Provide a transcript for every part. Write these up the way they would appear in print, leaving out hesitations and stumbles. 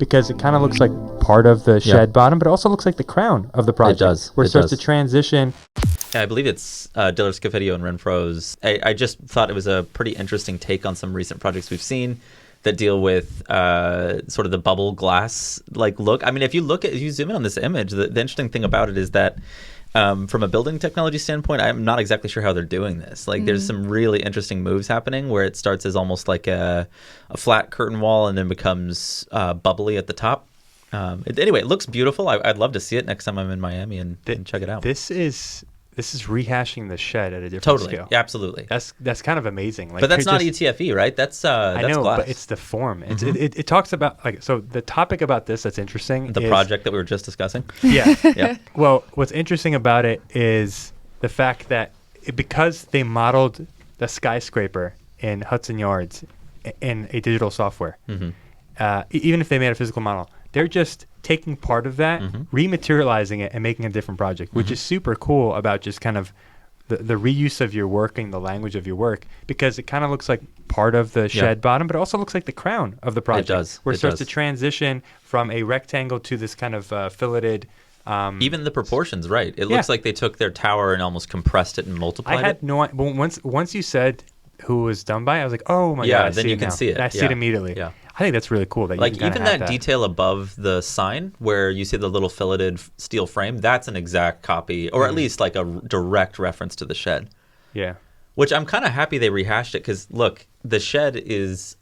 because it kind of looks like part of the shed bottom, but it also looks like the crown of the project. It does. Where it starts to transition. Yeah, I believe it's Diller Scofidio and Renfro's. I just thought it was a pretty interesting take on some recent projects we've seen that deal with sort of the bubble glass like look. I mean, if you zoom in on this image, the interesting thing about it is that from a building technology standpoint, I'm not exactly sure how they're doing this. Like, there's some really interesting moves happening where it starts as almost like a flat curtain wall and then becomes bubbly at the top. Anyway, it looks beautiful. I'd love to see it next time I'm in Miami and check it out. This is rehashing the shed at a different scale. Yeah, absolutely. That's kind of amazing. Like, but that's not ETFE, right? That's I know, glass. but it's the form. It talks about, like, so the topic about this that's interesting. The project that we were just discussing. Yeah. Yeah. Well, what's interesting about it is the fact that because they modeled the skyscraper in Hudson Yards in a digital software, even if they made a physical model, they're just taking part of that, rematerializing it, and making a different project, which is super cool about just kind of the reuse of your work and the language of your work, because it kind of looks like part of the shed bottom, but it also looks like the crown of the project. It does. Where it starts to transition from a rectangle to this kind of filleted. Even the proportions, right? It looks like they took their tower and almost compressed it and multiplied it. I had no idea. Once you said who it was done by, I was like, oh my God. Yeah, then you can see it. I see it immediately. Yeah. I think that's really cool. That like, you can even have that detail above the sign where you see the little filleted steel frame, that's an exact copy, or at least like a direct reference to the shed. Yeah. Which I'm kind of happy they rehashed it, because look, the shed is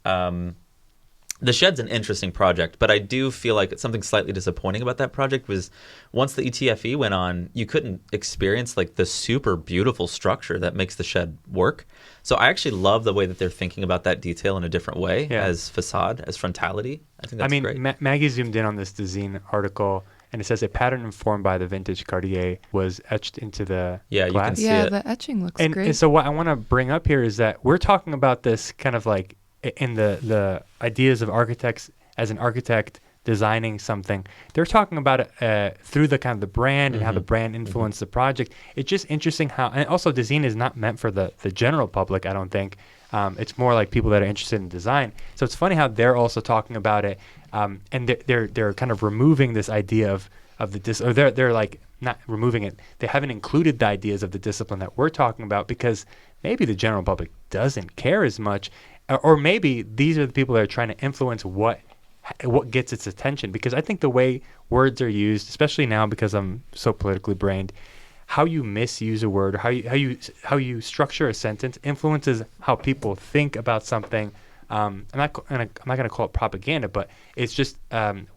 the shed's an interesting project, but I do feel like it's something slightly disappointing about that project was once the ETFE went on, you couldn't experience like the super beautiful structure that makes the shed work. So I actually love the way that they're thinking about that detail in a different way as facade, as frontality. I think that's great. Maggie zoomed in on this Dezine article, and it says a pattern informed by the vintage Cartier was etched into the glass. You can see it. Yeah, the etching looks great. And so what I want to bring up here is that we're talking about this kind of like in the ideas of architects as an architect designing something. They're talking about it through the kind of the brand and how the brand influenced the project. It's just interesting how, and also Dezine is not meant for the general public, I don't think. It's more like people that are interested in design. So it's funny how they're also talking about it, and they're kind of removing this idea of the or they're like not removing it. They haven't included the ideas of the discipline that we're talking about because maybe the general public doesn't care as much, or maybe these are the people that are trying to influence what gets its attention. Because I think the way words are used, especially now because I'm so politically brained, how you misuse a word, or how you structure a sentence influences how people think about something. I'm not going to call it propaganda, but it's just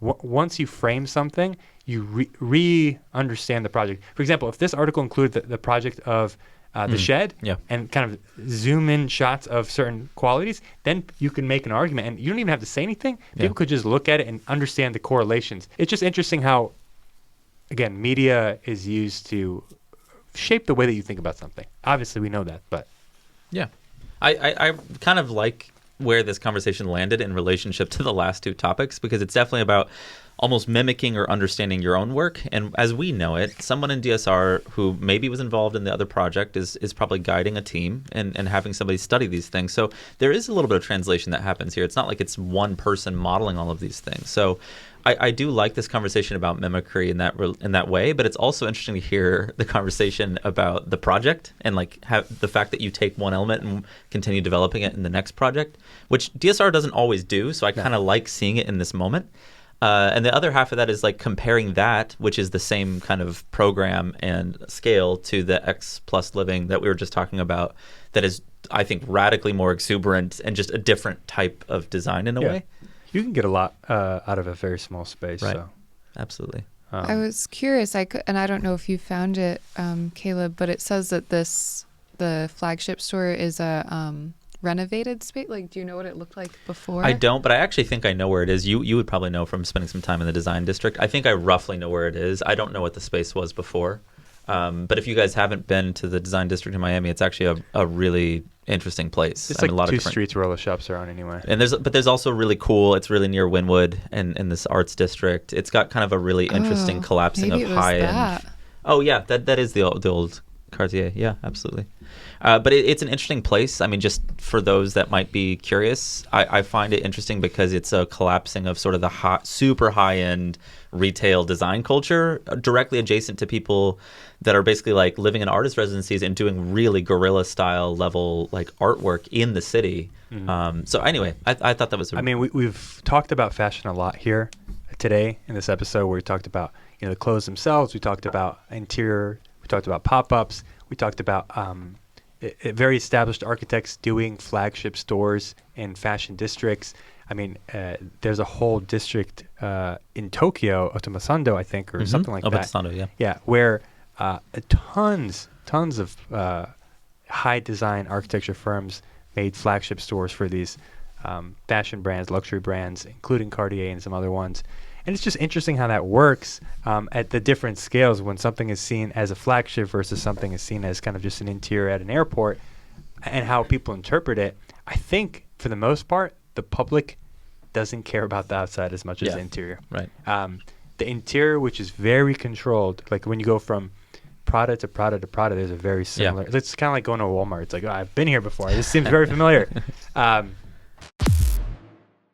once you frame something, you re-understand the project. For example, if this article included the project of the shed and kind of zoom in shots of certain qualities, then you can make an argument, and you don't even have to say anything. People could just look at it and understand the correlations. It's just interesting how, again, media is used to shape the way that you think about something. Obviously, we know that, but yeah, I kind of like where this conversation landed in relationship to the last two topics, because it's definitely about almost mimicking or understanding your own work. And as we know it, someone in DSR who maybe was involved in the other project is probably guiding a team and having somebody study these things. So there is a little bit of translation that happens here. It's not like it's one person modeling all of these things. So I do like this conversation about mimicry in that way, but it's also interesting to hear the conversation about the project and like the fact that you take one element and continue developing it in the next project, which DSR doesn't always do. So I kind of like seeing it in this moment. And the other half of that is like comparing that, which is the same kind of program and scale, to the X Plus Living that we were just talking about, that is, I think, radically more exuberant and just a different type of design in a way. You can get a lot out of a very small space. Right. So. Absolutely. I was curious, and I don't know if you found it, Caleb, but it says that the flagship store is a renovated space. Like, do you know what it looked like before? I don't, but I actually think I know where it is. You would probably know from spending some time in the design district. I think I roughly know where it is. I don't know what the space was before. But if you guys haven't been to the design district in Miami, it's actually a really interesting place. It's like a lot of streets where all the shops are on anyway. And there's also really cool. It's really near Wynwood and in this arts district. It's got kind of a really interesting collapsing of high end. Oh yeah, that is the old Cartier. Yeah, absolutely. But it's an interesting place. I mean, just for those that might be curious, I find it interesting because it's a collapsing of sort of the super high-end retail design culture directly adjacent to people that are basically like living in artist residencies and doing really guerrilla style level like artwork in the city. So anyway, I thought that was we've talked about fashion a lot here today in this episode, where we talked about the clothes themselves, we talked about interior, we talked about pop-ups, we talked about very established architects doing flagship stores in fashion districts. I mean, there's a whole district in Tokyo, Otomasando, I think, or something like that. Otomasando, yeah. Yeah, where tons of high design architecture firms made flagship stores for these fashion brands, luxury brands, including Cartier and some other ones. And it's just interesting how that works at the different scales when something is seen as a flagship versus something is seen as kind of just an interior at an airport, and how people interpret it. I think, for the most part, the public doesn't care about the outside as much as the interior. Right. The interior, which is very controlled, like when you go from Prada to Prada to Prada, there's a very similar. It's kind of like going to Walmart. It's like, I've been here before. This seems very familiar.